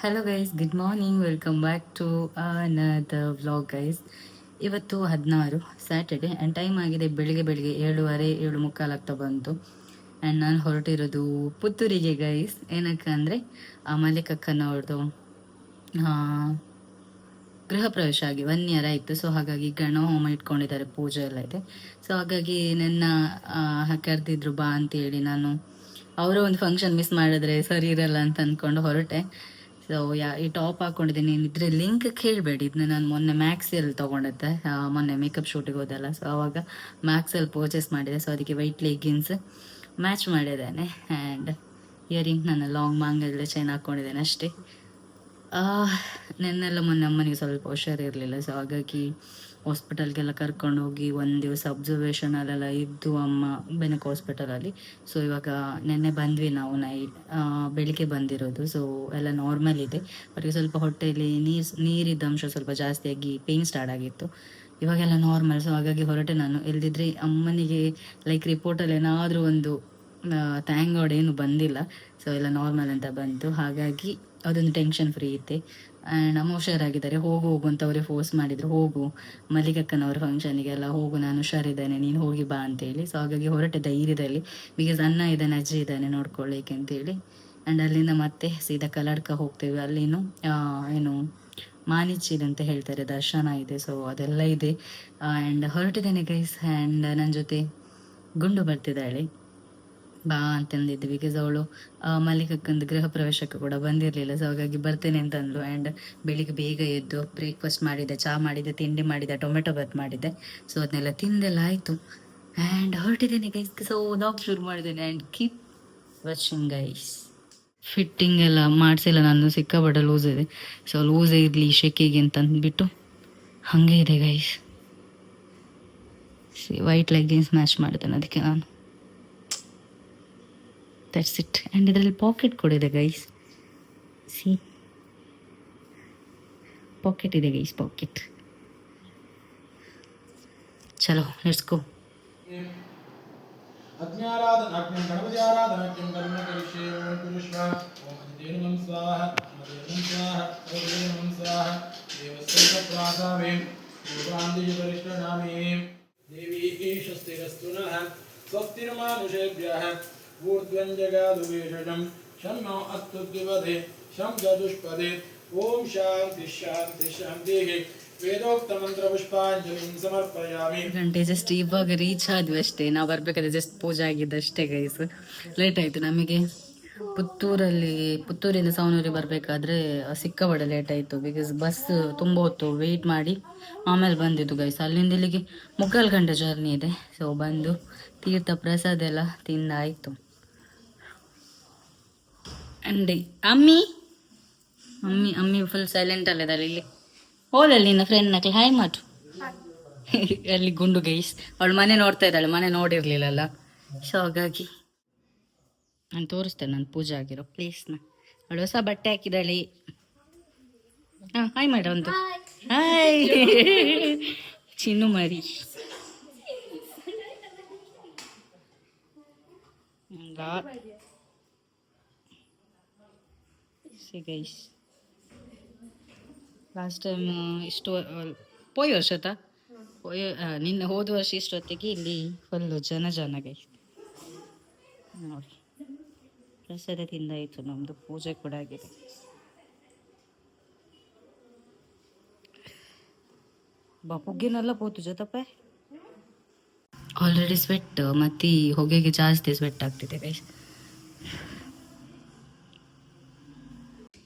Hello guys, good morning. Welcome back to another vlog guys. ಇವತ್ತು 16 Saturday and time ಆಗಿದೆ ಬೆಳಿಗ್ಗೆ 7:30 7:45 ಆಗ್ತಾ ಬಂತು. ಆ್ಯಂಡ್ ನಾನು ಹೊರಟಿರೋದು ಪುತ್ತೂರಿಗೆ ಗೈಸ್. ಏನಕ್ಕೆ ಅಂದರೆ ಮಲ್ಲಿಕಕ್ಕನವ್ರದ್ದು ಗೃಹ ಪ್ರವೇಶ ಆಗಿ 1 ಇಯರ್ ಆಯಿತು. ಸೊ ಹಾಗಾಗಿ ಗಣ ಹೋಮ ಇಟ್ಕೊಂಡಿದ್ದಾರೆ, ಪೂಜೆ ಎಲ್ಲ ಇದೆ. ಸೊ ಹಾಗಾಗಿ ನನ್ನ ಕರೆದಿದ್ರು ಬಾ ಅಂತೇಳಿ, ನಾನು ಅವರ ಒಂದು ಫಂಕ್ಷನ್ ಮಿಸ್ ಮಾಡಿದ್ರೆ ಸರಿ ಇರಲ್ಲ ಅಂತ ಅಂದ್ಕೊಂಡು ಹೊರಟೆ. ಸೊ ಈ ಟಾಪ್ ಹಾಕೊಂಡಿದ್ದೀನಿ. ಇದ್ರ ಲಿಂಕ್ ಕೇಳಬೇಡಿ, ಇದನ್ನ ನಾನು ಮೊನ್ನೆ ಮ್ಯಾಕ್ಸಲ್ಲಿ ತೊಗೊಂಡಿದ್ದೆ. ಮೊನ್ನೆ ಮೇಕಪ್ ಶೂಟಿಗೆ ಹೋದಲ್ಲ, ಸೊ ಆವಾಗ ಮ್ಯಾಕ್ಸಲ್ಲಿ ಪರ್ಚೇಸ್ ಮಾಡಿದೆ. ಸೊ ಅದಕ್ಕೆ ವೈಟ್ ಲೆಗ್ಗಿನ್ಸ್ ಮ್ಯಾಚ್ ಮಾಡಿದ್ದೇನೆ. ಆ್ಯಂಡ್ ಇಯರಿಂಗ್ ನನ್ನ ಲಾಂಗ್ ಮಾಂಗಲ್ಯ ಚೈನ್ ಹಾಕ್ಕೊಂಡಿದ್ದೇನೆ ಅಷ್ಟೇ. ನೆನ್ನೆಲ್ಲ ಮೊನ್ನೆ ಅಮ್ಮನಿಗೆ ಸ್ವಲ್ಪ ಹುಷಾರಿರಲಿಲ್ಲ. ಸೊ ಹಾಗಾಗಿ ಹಾಸ್ಪಿಟಲ್ಗೆಲ್ಲ ಕರ್ಕೊಂಡು ಹೋಗಿ 1 ದಿವಸ ಅಬ್ಸರ್ವೇಷನಲ್ಲೆಲ್ಲ ಇದ್ದು ಅಮ್ಮ ಬೆನಕ್ ಹಾಸ್ಪಿಟಲಲ್ಲಿ. ಸೊ ಇವಾಗ ನೆನ್ನೆ ಬಂದ್ವಿ ನಾವು, ಬೆಳಿಗ್ಗೆ ಬಂದಿರೋದು. ಸೊ ಎಲ್ಲ ನಾರ್ಮಲ್ ಇದೆ. ಅವರಿಗೆ ಸ್ವಲ್ಪ ಹೊಟ್ಟೆಯಲ್ಲಿ ನೀರಿದ್ದ ಅಂಶ ಸ್ವಲ್ಪ ಜಾಸ್ತಿಯಾಗಿ ಪೇಯ್ನ್ ಸ್ಟಾರ್ಟ್ ಆಗಿತ್ತು. ಇವಾಗೆಲ್ಲ ನಾರ್ಮಲ್. ಸೊ ಹಾಗಾಗಿ ಹೊರಟೆ ನಾನು. ಇಲ್ದಿದ್ರೆ ಅಮ್ಮನಿಗೆ ಲೈಕ್ ರಿಪೋರ್ಟಲ್ಲಿ ಏನಾದರೂ ಒಂದು ಥ್ಯಾಂಕ್ ಗಾಡ್ ಏನು ಬಂದಿಲ್ಲ. ಸೊ ಎಲ್ಲ ನಾರ್ಮಲ್ ಅಂತ ಬಂತು. ಹಾಗಾಗಿ ಅದೊಂದು ಟೆನ್ಷನ್ ಫ್ರೀ ಇತ್ತೆ. ಆ್ಯಂಡ್ ಅಮ್ಮ ಹುಷಾರಾಗಿದ್ದಾರೆ. ಹೋಗು ಅಂತ ಅವರೇ ಫೋರ್ಸ್ ಮಾಡಿದರು, ಹೋಗು ಮಲ್ಲಿಕಕ್ಕನವ್ರ ಫಂಕ್ಷನಿಗೆಲ್ಲ ಹೋಗು, ನಾನು ಹುಷಾರಿದ್ದೇನೆ, ನೀನು ಹೋಗಿ ಬಾ ಅಂತೇಳಿ. ಸೊ ಹಾಗಾಗಿ ಹೊರಟೆ ಧೈರ್ಯದಲ್ಲಿ, ಬಿಕಾಸ್ ಅಣ್ಣ ಇದ್ದಾನೆ, ಅಜ್ಜಿ ಇದ್ದಾನೆ ನೋಡ್ಕೊಳ್ಳಿಕ್ಕೆ ಅಂತೇಳಿ. ಆ್ಯಂಡ್ ಅಲ್ಲಿಂದ ಮತ್ತೆ ಸೀದಾ ಕಲ್ಲಡ್ಕ ಹೋಗ್ತೇವೆ. ಅಲ್ಲಿನೂ ಏನು ಮಾನಿಚೀಲ್ ಅಂತ ಹೇಳ್ತಾರೆ, ದರ್ಶನ ಇದೆ. ಸೊ ಅದೆಲ್ಲ ಇದೆ. ಆ್ಯಂಡ್ ಹೊರಟಿದ್ದೇನೆ ಗೈಸ್. ಆ್ಯಂಡ್ ನನ್ನ ಜೊತೆ ಗುಂಡು ಬರ್ತಿದ್ದಾಳೆ, ಬಾ ಅಂತಂದಿದ್ದು. ಬಿಕಾಸ್ ಅವಳು ಮಲ್ಲಿಕಕ್ಕಂದು ಗೃಹ ಪ್ರವೇಶಕ್ಕೆ ಕೂಡ ಬಂದಿರಲಿಲ್ಲ. ಸೊ ಹಾಗಾಗಿ ಬರ್ತೇನೆ ಅಂತಂದ್ಲು. ಆ್ಯಂಡ್ ಬೆಳಿಗ್ಗೆ ಬೇಗ ಎದ್ದು ಬ್ರೇಕ್ಫಾಸ್ಟ್ ಮಾಡಿದ್ದೆ, ಚಹಾ ಮಾಡಿದ್ದೆ, ತಿಂಡಿ ಮಾಡಿದ್ದೆ, ಟೊಮೆಟೊ ಬಾತ್ ಮಾಡಿದ್ದೆ. ಸೊ ಅದನ್ನೆಲ್ಲ ತಿಂದೆಲ್ಲ ಆಯಿತು. ಆ್ಯಂಡ್ ಹೊರಟಿದ್ದೇನೆ ಗೈಸ್. ಸೊ ಲಾಗ್ ಶುರು ಮಾಡಿದ್ದೇನೆ. And keep watching guys. Fitting ಎಲ್ಲ ಮಾಡಿಸಿಲ್ಲ ನಾನು, ಸಿಕ್ಕಾಪಟ್ಟೆ ಲೂಸ್ ಇದೆ. ಸೊ ಲೂಸೇ ಇರಲಿ ಶೆಕೆಗೆ ಅಂತ ಅಂದ್ಬಿಟ್ಟು ಹಾಗೆ ಇದೆ ಗೈಸ್. ವೈಟ್ ಲೆಗ್ಗಿನ್ಸ್ ಮ್ಯಾಚ್ ಮಾಡಿದ್ದೇನೆ ಅದಕ್ಕೆ ನಾನು. That's it. ಆ್ಯಂಡ್ ಇದರಲ್ಲಿ ಪಾಕೆಟ್ ಕೂಡ ಇದೆ ಗೈಸ್. ಸಿ, ಪಾಕೆಟ್ ಇದೆ ಗೈಸ್, ಪಾಕೆಟ್. ಚಲೋ ಲೆಟ್ಸ್ ಗೋ. ಅಜ್ಞಾರಾಧನಾಜ್ಞಂ ಗಣಪತಿ ಆರಾಧನಾಜ್ಞಂ ಕರ್ಮ ಕರಿಷ್ಯೆ. ಓಂ ಪುರುಷ್ವ ಓಂ ಅಜಿತೇನ ಸ್ವಾಹ ಮದೇನ ಸ್ವಾಹ ಓಂ ಸ್ವಾಹ ದೇವಸ್ಯ ಪ್ರಾಸಾಮೇ ದೇವಾಂದಿಜ ಪರಿಷ್ಠನಾಮೇ. ದೇವಿ ಈಶಸ್ತಿರಸ್ತು ನಃ ಸ್ವಸ್ತಿರ್ಮಾನುಷೇಭ್ಯಃ ಊರ್ಧ್ವಂ ಜಗಾದು ವೇಷಜಂ ಶನ್ನೋ ಅಸ್ತು ದ್ವಿಪದೇ ಶಂ ಚತುಷ್ಪದೇ. ಓಂ ಶಾಂತಿ ಶಾಂತಿ ಶಾಂತಿಃ. ವೇದೋಕ್ತ ಮಂತ್ರ ಪುಷ್ಪಾಂಜಲಿ ಸಮರ್ಪಯಾಮಿ. ಗಂಟೆ ಜಸ್ಟ್ ಇವಾಗ ರೀಚ್ ಆದ್ವಿ ಅಷ್ಟೇ. ನಾವು ಬರ್ಬೇಕಾದ್ರೆ ಜಸ್ಟ್ ಪೂಜೆ ಆಗಿದ್ದಷ್ಟೇ ಗೈಸ್. ಲೇಟ್ ಆಯಿತು ನಮಗೆ. ಪುತ್ತೂರಿಂದ ಸವಣೂರಿಗೆ ಬರಬೇಕಾದ್ರೆ ಸಿಕ್ಕಾಪಟ್ಟೆ ಲೇಟ್ ಆಯಿತು. ಬಿಕಾಸ್ ಬಸ್ ತುಂಬ ಹೊತ್ತು ವೆಯ್ಟ್ ಮಾಡಿ ಆಮೇಲೆ ಬಂದಿದ್ದು ಗೈಸ್. ಅಲ್ಲಿಂದ ಇಲ್ಲಿಗೆ 3/4 ಗಂಟೆ ಜರ್ನಿ ಇದೆ. ಸೊ ಬಂದು ತೀರ್ಥ ಪ್ರಸಾದ ಎಲ್ಲ ತಿಂದಾಯಿತು. ಅಂಡಿ ಅಮ್ಮಿ ಅಮ್ಮಿ ಅಮ್ಮಿ ಫುಲ್ ಸೈಲೆಂಟ್ ಅಲ್ಲಿದ್ದಾರೆ. ಇಲ್ಲಿ ಹೋದಲ್ಲಿ ನಿನ್ನ ಫ್ರೆಂಡ್ ನಕ್ಲಿ ಹಾಯ್ ಮಾಡು. ಅಲ್ಲಿ ಗುಂಡು ಗೈಸ್, ಅವಳು ಮನೆ ನೋಡ್ತಾ ಇದ್ದಾಳೆ, ಮನೆ ನೋಡಿರ್ಲಿಲ್ಲಲ್ಲ. ಸೊ ಹಾಗಾಗಿ ನಾನು ತೋರಿಸ್ತೇನೆ ನಾನು ಪೂಜೆ ಆಗಿರೋ ಪ್ಲೇಸ್ನ. ಅವಳು ಹೊಸ ಬಟ್ಟೆ ಹಾಕಿದ್ದಾಳೆ. ಹಾಂ ಹಾಯ್ ಮಾಡ ಒಂದು ಹಾಯ್. ಚಿನ್ನು ಮರಿ ಗೈಸ್. ಲಾಸ್ಟ್ ಟೈಮ್ ಇಷ್ಟು ಪೋಯ್ ವರ್ಷ ನಿನ್ನೆ ಹೋದ ವರ್ಷ ಇಷ್ಟೊತ್ತಿಗೆ ಇಲ್ಲಿ ಫುಲ್ಲು ಜನ ಗೈಸ್. ನೋಡಿ, ಪ್ರಸಾದ ತಿಂದಾಯಿತು, ನಮ್ಮದು ಪೂಜೆ ಕೂಡ ಆಗಿದೆ. ಪುಗ್ಗಿನೆಲ್ಲ ಪೋತು ಜೊತಪ್ಪ. ಆಲ್ರೆಡಿ ಸ್ವೆಟ್, ಮತ್ತು ಹೊಗೆಗೆ ಜಾಸ್ತಿ ಸ್ವೆಟ್ ಆಗ್ತಿದೆ ಗೈಸ್.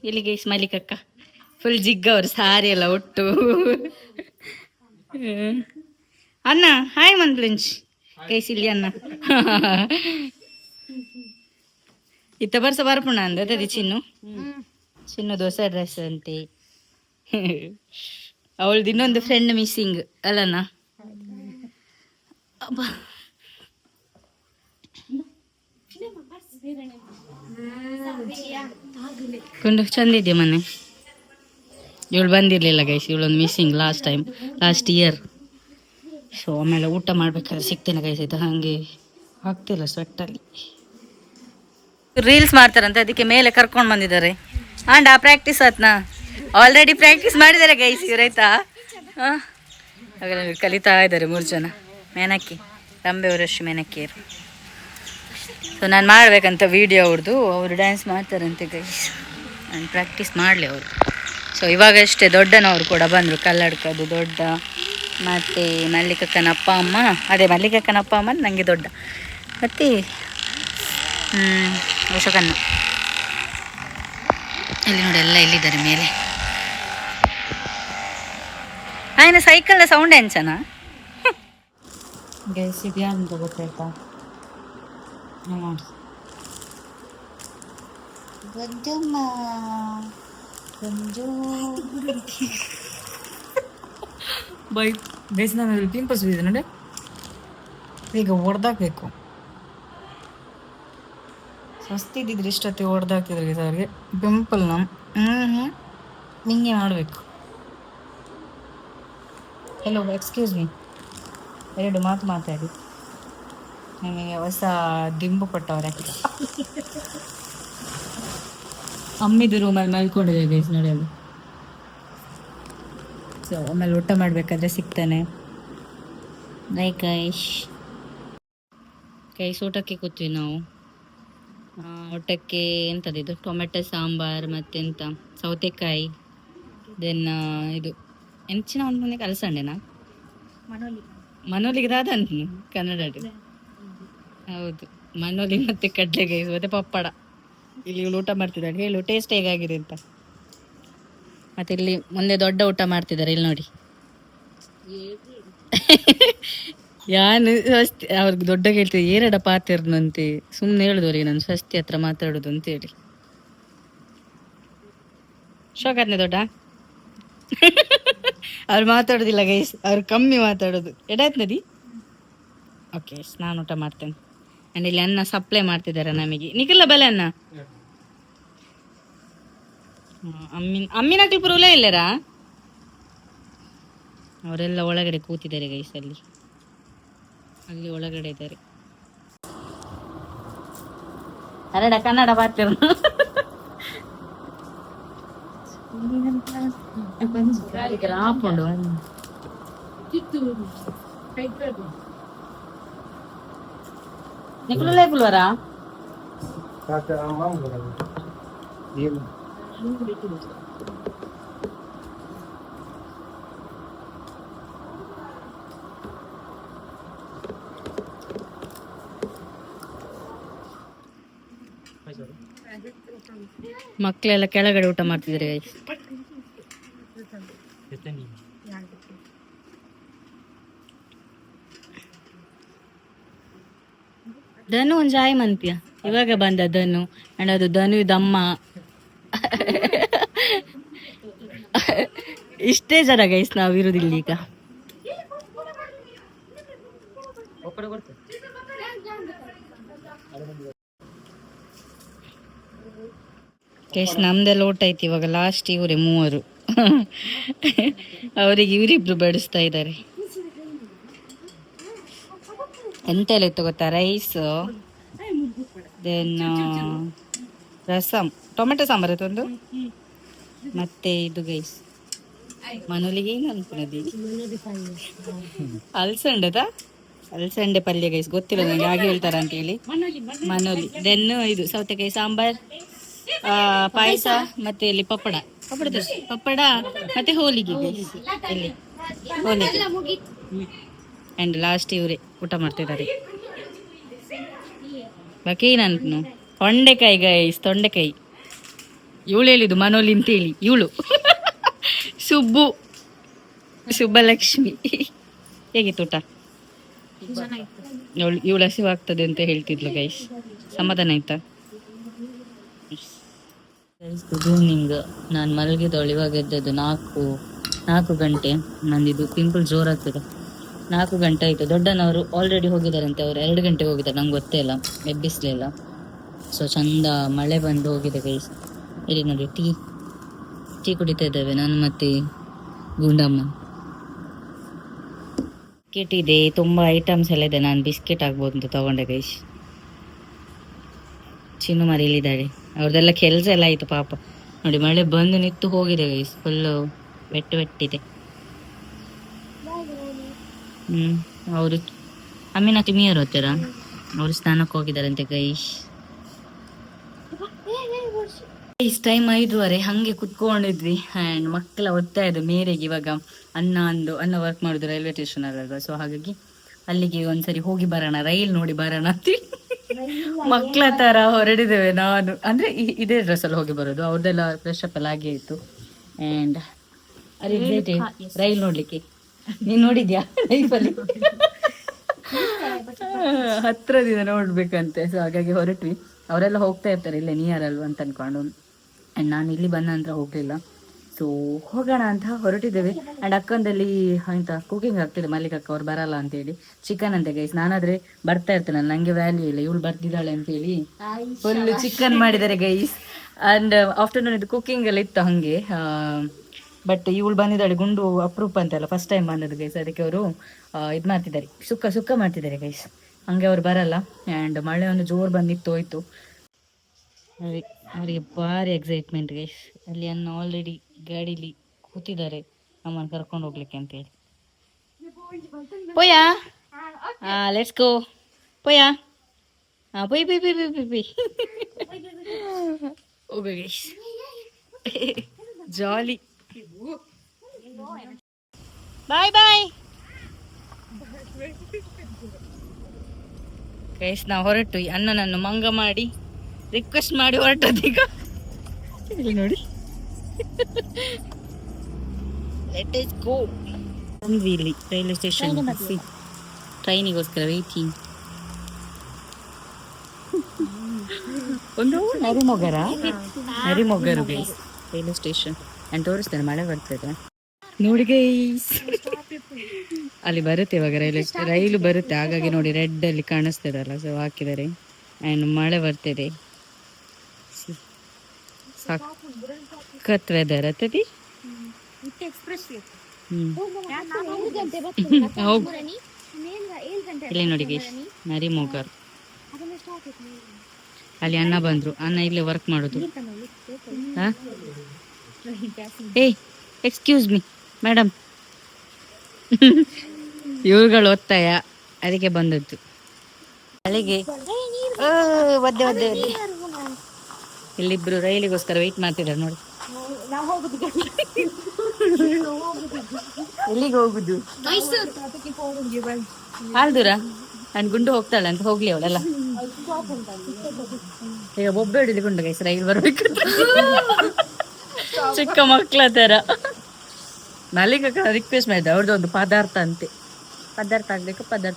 ಇಲ್ಲಿ ಗೈಸ್ ಮಲ್ಲಿಕಕ್ಕ ಫುಲ್ ಜಿಗ್ಗ, ಅವ್ರು ಸಾರಿ ಎಲ್ಲ ಒಟ್ಟು. ಅಣ್ಣ ಹಾಯ್ ಮನ್ಪ್ಲೆಂಚ್ ಗೈಸ್. ಇಲ್ಲಿ ಅಣ್ಣ ಇತ್ತ ಬರ್ಸ ಬರ್ಪುಣ ಅಂದದಿ ಚಿನ್ನು ದೋಸೆ ಡ್ರೆಸ್ ಅಂತೆ. ಅವಳದು ಇನ್ನೊಂದು ಫ್ರೆಂಡ್ ಮಿಸ್ಸಿಂಗ್ ಅಲ್ಲಣ್ಣ. ಕೊಂಡು ಚಂದ ಇದೆಯಾ ಮನೆ. ಇವಳು ಬಂದಿರಲಿಲ್ಲ ಗೈಸ್, ಇವಳೊಂದು ಮಿಸ್ಸಿಂಗ್ ಲಾಸ್ಟ್ ಇಯರ್. ಸೊ ಆಮೇಲೆ ಊಟ ಮಾಡ್ಬೇಕಾದ್ರೆ ಸಿಗ್ತೇನೆ ಗೈಸ್. ಇದು ಹಾಗೆ ಆಗ್ತಿಲ್ಲ ಸ್ವೆಟ್ಟಲ್ಲಿ. ರೀಲ್ಸ್ ಮಾಡ್ತಾರಂತೆ ಅದಕ್ಕೆ ಮೇಲೆ ಕರ್ಕೊಂಡು ಬಂದಿದ್ದಾರೆ. ಆಂಡ ಪ್ರಾಕ್ಟೀಸ್ ಆತ್ನಾ? ಆಲ್ರೆಡಿ ಪ್ರಾಕ್ಟೀಸ್ ಮಾಡಿದ್ದಾರೆ ಗೈಸ್ ಇವರಾಯ್ತಾ. ಹಾಂ ಕಲಿತಾ ಇದ್ದಾರೆ 3 ಜನ. ಮೇನಕ್ಕಿ ರಂಬೆ ಅವರಷ್ಟು ಮೇನಕ್ಕಿಯರು. ಸೊ ನಾನು ಮಾಡಬೇಕಂತ ವೀಡಿಯೋ ಅವ್ರದ್ದು. ಅವರು ಡ್ಯಾನ್ಸ್ ಮಾಡ್ತಾರಂತೆ ಗೈಸ್. ನಾನು ಪ್ರಾಕ್ಟೀಸ್ ಮಾಡಲಿ ಅವರು. ಸೊ ಇವಾಗಷ್ಟೇ ದೊಡ್ಡನವರು ಕೂಡ ಬಂದರು. ಕಲ್ಲಡ್ಕದು ದೊಡ್ಡ ಮತ್ತು ಮಲ್ಲಿಕಕ್ಕನ ಅಪ್ಪ ಅಮ್ಮ. ಅದೇ ಮಲ್ಲಿಕಕ್ಕನ ಅಪ್ಪ ಅಮ್ಮ ನನಗೆ ದೊಡ್ಡ. ಮತ್ತು ವಿಶ್ವಕನ್ನ ಇಲ್ಲಿ ನೋಡಿ ಎಲ್ಲ ಎಲ್ಲಿದ್ದಾರೆ ಮೇಲೆ. ಆಯ್ನ ಸೈಕಲ್ನ ಸೌಂಡ್ ಎಂಚನ ಗೈಸ್ ಇದೆಯಾ ಅಂತ ಗೊತ್ತಾಯ್ತಾ? ಬೈ ಗೈಸ್ ನಾನು ಪಿಂಪಲ್ಸ್ ಇದೆ ನೋಡಿ. ಈಗ ಹೊಡೆದಾಕಬೇಕು. ಸಸ್ತಿದ್ದಿದ್ರೆ ಇಷ್ಟೊತ್ತಿ ಹೊಡೆದಾಕ್ತಿದ್ರೆ ಗೈಸ್ ಅವ್ರಿಗೆ ಪಿಂಪಲ್ನ ಹಿಂಗೆ ಮಾಡಬೇಕು. ಹೆಲೋ ಎಕ್ಸ್ಕ್ಯೂಸ್ ಮೀ, 2 ಮಾತು ಮಾತಾಡಿ. ನಿಮಗೆ ಹೊಸ ದಿಂಬು ಕೊಟ್ಟವ್ರೆ. ಅಮ್ಮಿದು ರೂಮಲ್ಲಿ ಮಲ್ಕೊಂಡಿದೆ ಗೈಸ್ ನೋಡಿ ಅದು. ಸೊ ಆಮೇಲೆ ಊಟ ಮಾಡಬೇಕಾದ್ರೆ ಸಿಗ್ತಾನೆ. Bye guys. ಊಟಕ್ಕೆ ಕೂತ್ವಿ ನಾವು. ಊಟಕ್ಕೆ ಎಂಥದ್ದು ಟೊಮೆಟೊ ಸಾಂಬಾರು ಮತ್ತೆಂತ ಸೌತೆಕಾಯಿ, ದೆನ್ ಇದು ಎಂಚಿನ ಒಂದು ಮನೆಗೆ ಅಲಸಂಡೆನಾ ಮನೋಲಿಗೆ ದಾದಂತ ಕನ್ನಡ. ಹೌದು ಮನೋಲಿ ಮತ್ತೆ ಕಡ್ಲೆಕಾಯಿ ಮತ್ತೆ ಪಪ್ಪಡ. ಇಲ್ಲಿ ಇವಳು ಊಟ ಮಾಡ್ತಿದ್ದಾಳೆ. ಹೇಳು ಟೇಸ್ಟ್ ಹೇಗಾಗಿದೆ ಅಂತ. ಮತ್ತೆ ಇಲ್ಲಿ ಮುಂದೆ ದೊಡ್ಡ ಊಟ ಮಾಡ್ತಿದ್ದಾರೆ ಇಲ್ಲಿ ನೋಡಿ. ಯಾನು ಸ್ವಸ್ತಿ ಅವ್ರಿಗೆ ದೊಡ್ಡ ಹೇಳ್ತೀವಿ ಏರಡ ಪಾತಿರ್ನಂತೆ. ಸುಮ್ಮನೆ ಹೇಳಿದವ್ರಿಗೆ ನಾನು ಸ್ವಸ್ತಿ ಹತ್ರ ಮಾತಾಡೋದು ಅಂತೇಳಿ. ಶೋಕಾತ್ನೆ ದೊಡ್ಡ ಅವ್ರು ಮಾತಾಡೋದಿಲ್ಲ ಗೈಸ್, ಅವ್ರು ಕಮ್ಮಿ ಮಾತಾಡೋದು. ಎಡಾಯ್ತು ನದಿ. ಓಕೆ ನಾನು ಊಟ ಮಾಡ್ತೇನೆ. ಆ್ಯಂಡ್ ಇಲ್ಲಿ ಅನ್ನ ಸಪ್ಲೈ ಮಾಡ್ತಿದ್ದಾರೆ ನಮಗೆ. ನಿಖಿಲ ಬಲೆ ಅನ್ನ ಅಮ್ಮಿನ ಪುರುಲೇ ಇಲ್ಲರಾ? ಅವರೆಲ್ಲ ಒಳಗಡೆ ಕೂತಿದ್ದಾರೆ ಗೈಸ್. ಅಲ್ಲಿ ಒಳಗಡೆ ಇದ್ದಾರೆ. ಕನ್ನಡ ಕನ್ನಡ ಬಾರ್ತಿರ నికులలే పులవరా ಮಕ್ಕಳೆಲ್ಲ ಕೆಳಗಡೆ ಊಟ ಮಾಡ್ತಿದ್ದಾರೆ ಗೈಸ್. ಧನು ಒಂದು ಜಾಯ್ ಮಂತ್ಯ ಇವಾಗ ಬಂದ ಧನು. ಅಂಡ್ ಅದು ಧನು ಇದಮ್ಮ. ಇಷ್ಟೇ ಜನ ಗೈಸ್ ನಾವು ಇರುದಿಲ್ಲ ಈಗ. ಗೈಸ್ ನಮ್ದೆಲ್ಲ ಊಟ ಐತಿ ಇವಾಗ. ಲಾಸ್ಟ್ ಇವರೇ 3 ಅವರಿಗೆ ಇವರಿಬ್ರು ಬಡಿಸ್ತಾ ಇದ್ದಾರೆ. ಎಂತೆಲ್ಲ ಇತ್ತು ಗೊತ್ತಾ? Rice, then rasam, tomato sambar ಇತ್ತು ಒಂದು, ಮತ್ತೆ ಇದು ಗೈಸ್ ಮನೋಲಿಗೆ ಏನು ಅನ್ಕೊಂಡಿ ಅಲ್ಸಂಡೆ ಪಲ್ಯ ಗೈಸ್. ಗೊತ್ತಿಲ್ಲ ನನಗೆ ಹಾಗೆ ಹೇಳ್ತಾರ ಅಂತ ಹೇಳಿ. ಮನೋಲಿ. ದೆನ್ ಇದು ಸೌತೆಕಾಯಿ ಸಾಂಬಾರ್, ಪಾಯಸ, ಮತ್ತೆ ಇಲ್ಲಿ ಪಪ್ಪಡ ಮತ್ತೆ ಹೋಳಿಗೆ ಗೈಸ್. ಇಲ್ಲಿ ಹೋಳಿಗೆ. ಆ್ಯಂಡ್ ಲಾಸ್ಟ್ ಇವರೇ ಊಟ ಮಾಡ್ತಿದ್ದಾರೆ. ಬಾಕಿ ನಾನು ತೊಂಡೆಕಾಯಿ ಗೈಸ್, ತೊಂಡೆಕಾಯಿ. ಇವಳು ಹೇಳಿದ್ದು ಮನೋಲಿ ಅಂತೇಳಿ. ಇವಳು ಸುಬ್ಬಲಕ್ಷ್ಮಿ. ಹೇಗಿತ್ತು ಊಟ? ಇವಳು ಹಸಿವಾಗ್ತದೆ ಅಂತ ಹೇಳ್ತಿದ್ಲು ಗೈಸ್. ಸಮಾಧಾನ ಆಯ್ತಾ? ಈವ್ನಿಂಗ್ ನಾನು ಮಲಗಿದವಳು. ಇವಾಗ ಎದ್ದದ್ದು 4 ಗಂಟೆ. ನಂದಿದು ಪಿಂಪಲ್ ಜೋರಾಗ್ತದೆ. 4 ಗಂಟೆ ಆಯಿತು. ದೊಡ್ಡನವರು ಆಲ್ರೆಡಿ ಹೋಗಿದ್ದಾರಂತೆ. ಅವರು 2 ಗಂಟೆಗೆ ಹೋಗಿದ್ದಾರೆ. ನಂಗೆ ಗೊತ್ತೇ ಇಲ್ಲ, ಎಬ್ಬಿಸ್ಲಿಲ್ಲ. ಸೊ ಚಂದ ಮಳೆ ಬಂದು ಹೋಗಿದೆ ಗೈಸ್. ಇಲ್ಲಿ ನೋಡಿ ಟೀ ಕುಡಿತಾ ಇದ್ದೇವೆ ನಾನು ಮತ್ತೆ ಗುಂಡಮ್ಮ. ಬಿಸ್ಕೆಟ್ ಇದೆ, ತುಂಬ ಐಟಮ್ಸ್ ಎಲ್ಲ ಇದೆ. ನಾನು ಬಿಸ್ಕೆಟ್ ಆಗ್ಬೋದು ಅಂತ ತಗೊಂಡೆ ಗೈಸ್. ಚಿನ್ನು ಮರೀಲಿದ್ದಾಳೆ. ಅವ್ರದ್ದೆಲ್ಲ ಕೆಲಸ ಎಲ್ಲ ಆಯಿತು ಪಾಪ. ನೋಡಿ ಮಳೆ ಬಂದು ನಿಂತು ಹೋಗಿದೆ ಗೈಸ್, ಫುಲ್ಲು ಬೆಟ್ಟಿದೆ. ಅವರು ಅಮ್ಮಿನ ತಿಮಿಯರು ಹೋಗ್ತಾರ, ಅವರು ಸ್ನಾನಕ್ಕೆ ಹೋಗಿದ್ದಾರಂತೆ ಗೈಸ್. ಟೈಮ್ 5:30 ಹಂಗೆ ಕುತ್ಕೊಂಡಿದ್ವಿ ಆ್ಯಂಡ್ ಮಕ್ಕಳ ಒತ್ತಾಯ ಇದು ಮೇರೆಗೆ. ಇವಾಗ ಅನ್ನ ವರ್ಕ್ ಮಾಡೋದು ರೈಲ್ವೆ ಸ್ಟೇಷನ್ ಅಲ್ವಾ, ಸೊ ಹಾಗಾಗಿ ಅಲ್ಲಿಗೆ ಒಂದ್ಸರಿ ಹೋಗಿ ಬರೋಣ, ರೈಲ್ ನೋಡಿ ಬರೋಣ ಅಂತ ಮಕ್ಕಳ ತರ ಹೊರಡಿದ್ದೇವೆ. ನಾನು ಅಂದ್ರೆ ಇದೇ ಡ್ರೆಸ್ಸಲ್ಲಿ ಹೋಗಿ ಬರೋದು, ಅವ್ರದ್ದೆಲ್ಲ ಫ್ರೆಶ್ ಅಪ್ ಎಲ್ಲ ಆಗೇ ಇತ್ತು. ಆ್ಯಂಡ್ ಅಲ್ಲಿ ರೈಲ್ ನೋಡ್ಲಿಕ್ಕೆ. ನೀನ್ ನೋಡಿದ್ಯಾ ಲೈಫಲ್ಲಿ? ಹತ್ರದಿಂದ ನೋಡ್ಬೇಕಂತೆ. ಸೊ ಹಾಗಾಗಿ ಹೊರಟ್ವಿ. ಅವರೆಲ್ಲ ಹೋಗ್ತಾ ಇರ್ತಾರೆ ಇಲ್ಲೇ ನಿಯರ್ ಅಲ್ವಾ ಅಂತ ಅನ್ಕೊಂಡು, ಆ್ಯಂಡ್ ನಾನು ಇಲ್ಲಿ ಬಂದ ನಂತರ ಹೋಗಲಿಲ್ಲ. ಸೊ ಹೋಗೋಣ ಅಂತ ಹೊರಟಿದ್ದೇವೆ. ಆ್ಯಂಡ್ ಅಕ್ಕಂದಲ್ಲಿ ಎಂತ ಕುಕಿಂಗ್ ಆಗ್ತಿದೆ, ಮಲ್ಲಿಕ ಅಕ್ಕ ಅವ್ರು ಬರಲ್ಲ ಅಂತೇಳಿ. ಚಿಕನ್ ಅಂತೆ ಗೈಸ್. ನಾನಾದ್ರೆ ಬರ್ತಾ ಇರ್ತೇನೆ, ನನಗೆ ವ್ಯಾಲ್ಯೂ ಇಲ್ಲ, ಇವಳು ಬರ್ತಿದ್ದಾಳೆ ಅಂತೇಳಿ ಫುಲ್ ಚಿಕನ್ ಮಾಡಿದ್ದಾರೆ ಗೈಸ್. ಆ್ಯಂಡ್ ಆಫ್ಟರ್ನೂನ್ ಇದು ಕುಕಿಂಗ್ ಎಲ್ಲ ಇತ್ತು ಹಾಗೆ. ಬಟ್ ಇವಳು ಬಂದಿದ್ದಾಳೆ, ಗುಂಡು ಅಪ್ರೂಪ್ ಅಂತೆಲ್ಲ ಫಸ್ಟ್ ಟೈಮ್ ಬಂದದ್ದು ಗೈಸ್. ಅದಕ್ಕೆ ಅವರು ಇದು ಮಾಡ್ತಿದ್ದಾರೆ, ಸುಕ್ಕ ಮಾಡ್ತಿದ್ದಾರೆ ಗೈಸ್. ಹಂಗೆ ಅವ್ರು ಬರಲ್ಲ. ಆ್ಯಂಡ್ ಮಳೆ ಒಂದು ಜೋರು ಬಂದಿತ್ತು ಹೋಯ್ತು. ಅವರಿಗೆ ಭಾರಿ ಎಕ್ಸೈಟ್ಮೆಂಟ್ ಗೈಸ್. ಅಲ್ಲಿ ಅನ್ನ ಆಲ್ರೆಡಿ ಗಾಡೀಲಿ ಕೂತಿದ್ದಾರೆ ನಮ್ಮನ್ನು ಕರ್ಕೊಂಡು ಹೋಗ್ಲಿಕ್ಕೆ ಅಂತೇಳಿ. ಪೋಯಾ ಲೆಟ್ಸ್ ಗೋ ಪೋಯಾ. ಪೊಯ್ ಪೊಯ್ ಪೊಯ್ ಪೊಯ್ ಪೊಯ್ ಹೋಗ ಗೈಸ್, ಜಾಲಿ. ಬಾಯ್ ಬಾಯ್ ಗೈಸ್. ನಾವು ಹೊರಟು ಅಣ್ಣನನ್ನು ಮಂಗ ಮಾಡಿ ರಿಕ್ವೆಸ್ಟ್ ಮಾಡಿ ಹೊರಟದೀಗ. ಇಲ್ಲಿ ನೋಡಿ, ಲೆಟ್ ಅಸ್ ಗೋ. ಇಲ್ಲಿ ರೈಲ್ವೆ ಸ್ಟೇಷನ್, ಟ್ರೈನಿಗೋಸ್ಕರ ವೇಟಿಂಗ್. ಒಂದು ನರಿಮೊಗರು ಗೈಸ್ ರೈಲ್ವೆ ಸ್ಟೇಷನ್. ನಾನು ತೋರಿಸ್ತೇನೆ, ಮಳೆ ಬರ್ತದೆ ನೋಡಿ ಗೈಸ್. ಅಲ್ಲಿ ಬರುತ್ತೆ ಇವಾಗ ರೈಲು ಬರುತ್ತೆ, ಹಾಗಾಗಿ ನೋಡಿ ರೆಡ್ ಅಲ್ಲಿ ಕಾಣಿಸ್ತದಲ್ಲ, ಸೊ ಹಾಕಿದ್ದಾರೆ. ಆ್ಯಂಡ್ ಮಳೆ ಬರ್ತಿದೆ, ಸಖತ್ ವೆದರ್ ಅತ್ತದಿ. ಇಲ್ಲಿ ನೋಡಿ ಗೈಸ್ ನರಿಮೊಗರು. ಅಲ್ಲಿ ಅಣ್ಣ ಬಂದ್ರು, ಅಣ್ಣ ಇಲ್ಲೇ ವರ್ಕ್ ಮಾಡೋದು. ಏಯ್ ಎಕ್ಸ್ಕ್ಯೂಸ್ ಮೀ ಮೇಡಮ್. ಇವ್ರುಗಳು ಒತ್ತಾಯ, ಅದಕ್ಕೆ ಬಂದದ್ದು. ಮಳೆಗೆ ಒದ್ದೆ ಇಲ್ಲಿಬ್ರು ರೈಲಿಗೋಸ್ಕರ ವೆಯ್ಟ್ ಮಾಡ್ತಿದ್ದಾರೆ ನೋಡಿ. ಎಲ್ಲಿಗೆ ಹೋಗುದು? ಆಲ್ದೂರ ನಾನು ಗುಂಡು ಹೋಗ್ತಾಳೆ ಅಂತ ಹೋಗ್ಲಿ ಅವಳೆಲ್ಲ. ಈಗ ಒಬ್ಬ ಹಿಡಿದು ಗುಂಡು ಗೈಸ್, ರೈಲ್ ಬರ್ಬೇಕು ಚಿಕ್ಕ ಮಕ್ಕಳ ತರ. ಮಲ್ಲಿಕ ರಿಕ್ವೆಸ್ಟ್ ಮಾಡಿದೆ, ಅವ್ರದ್ದು ಒಂದು ಪದಾರ್ಥ ಅಂತೆ, ಪದಾರ್ಥ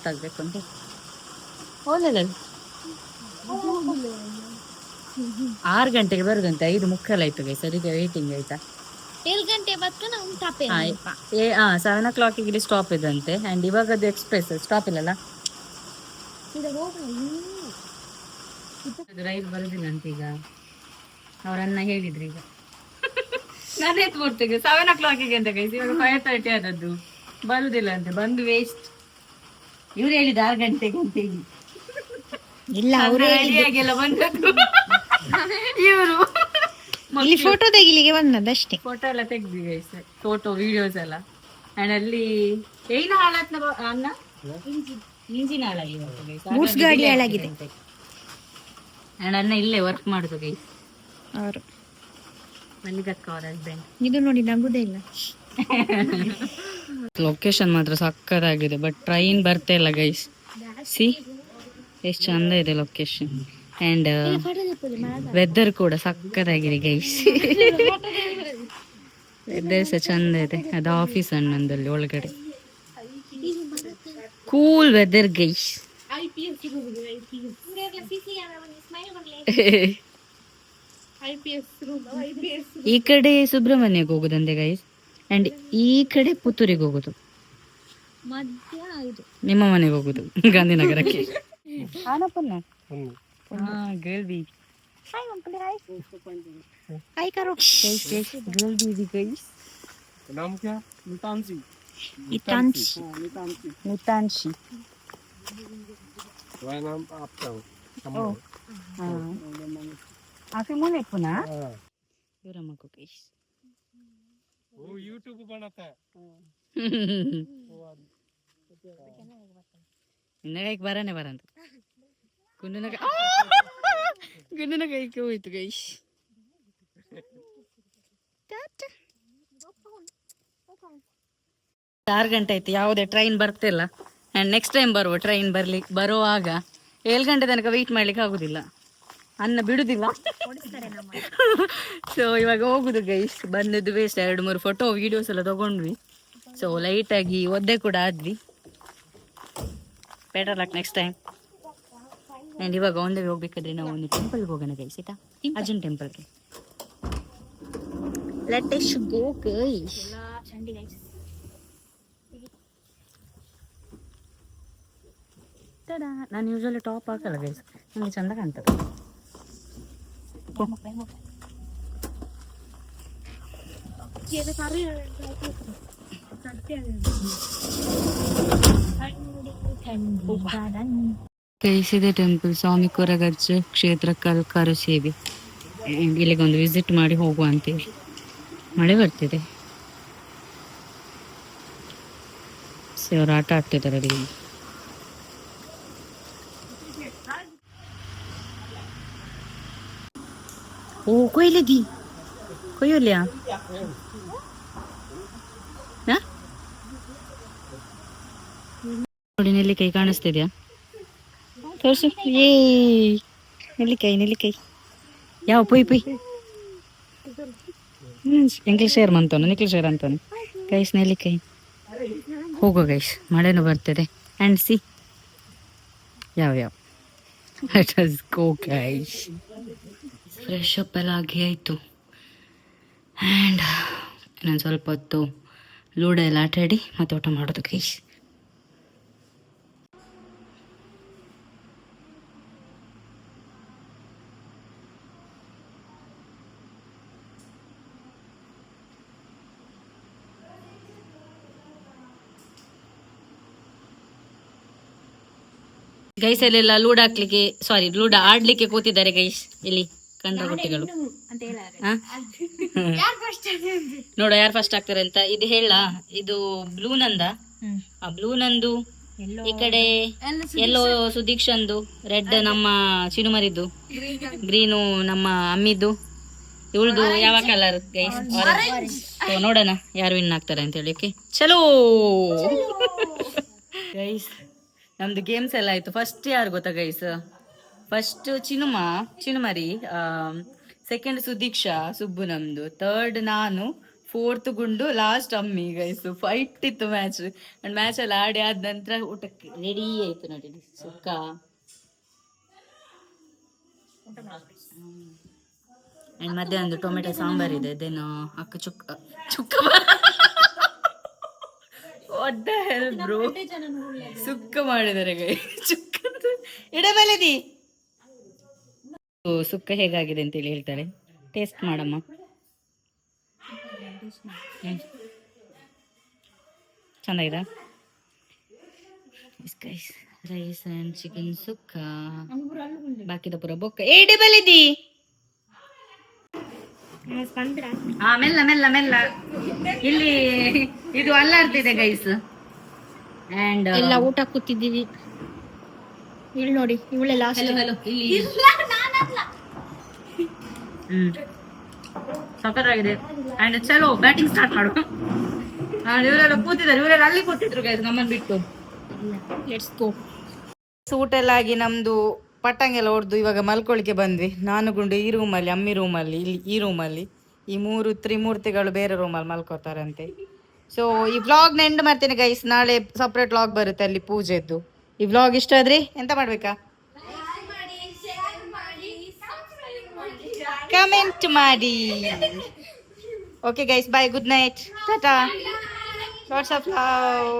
ಆಗ್ಬೇಕು ಅಂತ. ಹೋಗಲ್ಲ 6 ಗಂಟೆಗೆ ಬರುದಂತೆ, 5:30 ಆಯ್ತು ಗೈಸ್. ಅದಕ್ಕೆ ವೇಟಿಂಗ್ ಆಯ್ತಾ. 7 o'clock ಇಲ್ಲಿ ಸ್ಟಾಪ್ ಇದಂತೆ. ಅಂಡ್ ಇವಾಗ ಅದು ಎಕ್ಸ್ಪ್ರೆಸ್ ಸ್ಟಾಪ್ ಇಲ್ಲಲ್ಲ, ರೈಲ್ ಬರುದಿಲ್ಲ ಅಂತ ಈಗ ಅವರನ್ನ ಹೇಳಿದ್ರು. ಈಗ ನಾನೇ ತೋರ್ತೇನೆ 7 o'clock ಅಂತ ಗೈಸ್, ಇವಾಗ 5:30 ಆದದ್ದು, ಬರುದಿಲ್ಲ ಅಂತೆ. ಬಂದು ವೇಸ್ಟ್. ಇವ್ರು ಹೇಳಿದ 6 ಗಂಟೆಗೆ ಅಂತ ಹೇಳಿ. ಇಲ್ಲ ರೆಡಿಯಾಗೆಲ್ಲ ಬಂದದ್ದು ಇವರು. ಇಲ್ಲಿ ಫೋಟೋ ತೆಗಿಲಿಕ್ಕೆ ಬಂದದ್ದಷ್ಟೇ. ಫೋಟೋ ಎಲ್ಲ ತೆಗ್ದಿ ಗೈಸ್, ಫೋಟೋ ವಿಡಿಯೋಸ್ ಎಲ್ಲ. ಅಂಡ್ ಅಲ್ಲಿ ಏನ ಹಾಳಾತ್ನ ಅನ್ನ ಇಂಜಿನ್ ಹಾಳಾಗಿದೆ, ಗಾಡಿ ಹಾಳಾಗಿದೆ. ಅಂಡ್ ಅನ್ನ ಇಲ್ಲೇ ವರ್ಕ್ ಮಾಡುದು ಗೈಸ್ ಅವರು. ಮಲ್ಲಿಕಕ್ಕ ಅವರ ಹಸ್ಬೆಂಡ್. ಇದು ನೋಡಿ ನಗುದೇ ಇಲ್ಲ. ಲೊಕೇಶನ್ ಮಾತ್ರ ಸಕ್ಕತ್ತಾಗಿದೆ, ಬಟ್ ಟ್ರೈನ್ ಬರ್ತಾ ಇಲ್ಲ ಗೈಸ್. ಸಿ ಎಷ್ಟು ಚಂದ ಇದೆ ಲೊಕೇಶನ್. ಅಂಡ್ ವೆದರ್ ಕೂಡ ಸಕ್ಕತ್ತಾಗಿದೆ ಗೈಸ್. ವೆದರ್ ಸಹ ಚಂದ ಇದೆ. ಅದು ಆಫೀಸ್ ಅನ್ನೊಂದಲ್ಲಿ ಒಳಗಡೆ ಕೂಲ್ ವೆದರ್ ಗೈಸ್. ಈ ಕಡೆ ಸುಬ್ರಹ್ಮಣ್ಯಕ್ಕೆ ಹೋಗುದಂತೆ ಗೈಸ್, ಅಂಡ್ ಈ ಕಡೆ ಪುತ್ತೂರಿಗೆ ಹೋಗುದು, ನಿಮ್ಮ ಮನೆಗೆ ಹೋಗುದು ಗಾಂಧಿನಗರಕ್ಕೆ. गर्ल बेबी, हाय अंकल, हाय हाय करो। गर्ल बेबी गाइस, नाम क्या? मितांशी। मितांशी। तुम्हारा नाम आपका हो? Aku mau naik puna. Yura mau guys. Oh, YouTube बनाता है. Ini kayak barang ya barang. Gunung naga. Gunung naga itu itu guys. 6 ಗಂಟೆ ಆಯ್ತು, ಯಾವುದೇ ಟ್ರೈನ್ ಬರ್ತಿಲ್ಲ. ಆ್ಯಂಡ್ ನೆಕ್ಸ್ಟ್ ಟೈಮ್ ಟ್ರೈನ್ ಬರುವಾಗ 7 ಗಂಟೆ ತನಕ ವೆಯ್ಟ್ ಮಾಡ್ಲಿಕ್ಕೆ ಆಗುದಿಲ್ಲ, ಅನ್ನ ಬಿಡುದಿಲ್ಲ. ಸೊ ಇವಾಗ ಹೋಗುದು ಗೈಸ್. ಬಂದದ್ದು ವೇಸ್ಟ್. 2-3 ಫೋಟೋ ವಿಡಿಯೋಸ್ ಎಲ್ಲ ತಗೊಂಡ್ವಿ. ಸೊ ಲೈಟಾಗಿ ಒದ್ದೆ ಕೂಡ ಆದ್ವಿ. Better luck next time. And ಇವಾಗ ಒಂದೇ ಹೋಗ್ಬೇಕಾದ್ರೆ ನಾವು ಒಂದು ಟೆಂಪಲ್ಗೆ ಹೋಗೋಣ ಗೈಸ್, ಆಯ್ತಾ? ಅರ್ಜುನ್ ಟೆಂಪಲ್ಗೆ. Let us go guys. ನಾನು ಯೂಶಲಿ ಟಾಪ್ ಹಾಕಲ್ಲ ಗೈಸ್, ನನಗೆ ಚಂದ ಕಾಣ್ತದೆ. ಗೈಸ್ ಇದೆ ಟೆಂಪಲ್, ಸ್ವಾಮಿ ಕೊರಗಜ್ಜ ಕ್ಷೇತ್ರ ಕಲ್ಕಾರು ಸೇವೆ. ಇಲ್ಲಿಗೆ ಒಂದು ವಿಸಿಟ್ ಮಾಡಿ ಹೋಗುವ ಅಂತೇಳಿ. ಮಳೆ ಬರ್ತಿದೆ, ಅವರು ಆಟ ಆಡ್ತಿದ್ದಾರೆ ಅಲ್ಲಿ. ಓ ಕೊಯ್ಲಿದ್ದಿ, ಕೊಯ್ಯೋಲ್ಯಾ? ನೋಡಿ ನೆಲ್ಲಿಕಾಯಿ ಕಾಣಿಸ್ತಿದ್ಯಾ? ತೋರ್ಸು. ಏ ನೆಲ್ಲಿಕಾಯಿ ಯಾವ ಪೊಯ್ ಇಂಗ್ಲಿಷ್ ಶೇರ್ ಮಂತಾನು, ನಿಕ್ಲಿ ಶೇರ್ ಅಂತಾನು ಗೈಸ್. ನೆಲ್ಲಿಕಾಯಿ. ಹೋಗೋ ಗೈಸ್, ಮಳೆನೂ ಬರ್ತಿದೆ. ಆ್ಯಂಡ್ ಸಿ ಯಾವ let us go guys. Fresh up ಎಲ್ಲ ಆಗಿ ಆಯಿತು. ಆ್ಯಂಡ್ ಇನ್ನೊಂದು ಸ್ವಲ್ಪ ಹೊತ್ತು ಲೂಡೋ ಎಲ್ಲ ಆಟ ಆಡಿ ಮತ್ತೆ ಊಟ ಮಾಡೋದು ಗೈಸ್. ಗೈಸ್ ಅಲ್ಲೆಲ್ಲ ಲೂಡೋ ಆಡ್ಲಿಕ್ಕೆ ಕೂತಿದ್ದಾರೆ ಗೈಸ್. ಇಲ್ಲಿ ಕಂಡ ಗುಟ್ಟಿಗಳು. ನೋಡ ಯಾರು ಫಸ್ಟ್ ಆಗ್ತಾರೆ ಅಂತ. ಇದು ಹೇಳ, ಇದು ಬ್ಲೂ ನಂದ. ಬ್ಲೂ ನಂದು, ಈ ಕಡೆ ಎಲ್ಲೋ ಸುದೀಕ್ಷಂದು, ರೆಡ್ ನಮ್ಮ ಚಿನುಮರಿದ್ದು, ಗ್ರೀನು ನಮ್ಮ ಅಮ್ಮಿದ್ದು, ಇವಳ್ದು ಯಾವ ಕಲರ್ ಗೈಸ್? ಆರೆಂಜ್. ನೋಡೋಣ ಯಾರು ವಿನ್ ಆಗ್ತಾರೆ ಅಂತ ಹೇಳಿ. ಓಕೆ ಚಲೋ ಗೈಸ್. ನಮ್ದು ಗೇಮ್ಸ್ ಎಲ್ಲ ಆಯ್ತು. ಫಸ್ಟ್ ಯಾರು ಗೊತ್ತಾ ಗೈಸ್? ಫಸ್ಟ್ ಚಿನುಮರಿ, ಸೆಕೆಂಡ್ ಸುದೀಕ್ಷಾ ಸುಬ್ಬು ನಮ್ದು, ಥರ್ಡ್ ನಾನು, ಫೋರ್ತ್ ಗುಂಡು, ಲಾಸ್ಟ್ ಅಮ್ಮಿ ಗೈಸ್. ಫೈಟ್ ಇತ್ತು ಮ್ಯಾಚ್. ಅಂಡ್ ಮ್ಯಾಚ್ ಎಲ್ಲ ಆಡಿ ಆದ ನಂತರ ಊಟಕ್ಕೆ ರೆಡಿ ಆಯ್ತು ನೋಡಿ ಸುಕ್ಕ. ಅಂಡ್ ಮಧ್ಯಾಹ್ನ ಒಂದು ಟೊಮೆಟೊ ಸಾಂಬಾರ್ ಇದೆ. ದೆನ್ ಅಕ್ಕ ಚುಕ್ಕ ವಾಟ್ ದ ಹೆಲ್ ಬ್ರೋ, ಸುಕ್ಕ ಮಾಡಿದ್ದಾರೆ ಗೈ. ಚುಕ್ಕ ಇಡಬಲದಿ ಸುಕ್ಕ ಹೇಗಾಗಿದೆ ಅಂತೇಳಿ ಹೇಳ್ತಾರೆ. ಟೇಸ್ಟ್ ಮಾಡಮ್ಮ. ಚೆನ್ನಾಗಿದೆ ರೈಸ್ ಅಂಡ್ ಚಿಕನ್ ಸುಕ್ಕ. ಬಾಕಿದ ಪುರ ಬೊಕ್ಕ. ಇಡಬಲದಿ ಮೆಲ್ಲ ಮೆಲ್ಲ ಮೆಲ್ಲ. ಇಲ್ಲಿ ಇದು ಅಲ್ಲಾಡ್ತಿದೆ ಗೈಸ್. ಅಂಡ್ ಎಲ್ಲ ಊಟ ಕೂತಿದ್ದೀವಿ. ಇಲ್ಲಿ ನೋಡಿ, ಇವಳೆ ಲಾಸ್ಟ್. ಸಖತ್ತಾಗಿದೆ. ಅಂಡ್ ಚಲೋ ಬ್ಯಾಟಿಂಗ್ ಸ್ಟಾರ್ಟ್ ಮಾಡು. ಇವರೆಲ್ಲ ಕೂತಿದ್ದಾರೆ, ಇವರೆಲ್ಲ ಅಲ್ಲಿ ಕೂತಿದ್ರು ಗೈಸ್ ನಮ್ಮನ್ನು ಬಿಟ್ಟು. Let's go. ಊಟ ಎಲ್ಲ ಆಗಿ ನಮ್ದು ಪಟ್ಟಂಗ ಎಲ್ಲ ಹೊಡೆದು ಇವಾಗ ಮಲ್ಕೊಳಿಕೆ ಬಂದ್ವಿ. ನಾನು ಗುಂಡು ಈ ರೂಮಲ್ಲಿ, ಅಮ್ಮಿ ರೂಮಲ್ಲಿ, ಇಲ್ಲಿ ಈ ರೂಮಲ್ಲಿ. ಈ 3 ತ್ರಿಮೂರ್ತಿಗಳು ಬೇರೆ ರೂಮಲ್ಲಿ ಮಲ್ಕೋತಾರಂತೆ. ಸೊ ಈ ವ್ಲಾಗ್ನ ಎಂಡ್ ಮಾಡ್ತೇನೆ ಗೈಸ್. ನಾಳೆ ಸಪ್ರೇಟ್ ವ್ಲಾಗ್ ಬರುತ್ತೆ ಅಲ್ಲಿ ಪೂಜೆದ್ದು. ಈ ವ್ಲಾಗ್ ಇಷ್ಟ ಆದ್ರೆ ಎಂತ ಮಾಡ್ಬೇಕಾ? ಕಮೆಂಟ್ ಮಾಡಿ. Okay guys, bye, good night, tata, lots of love.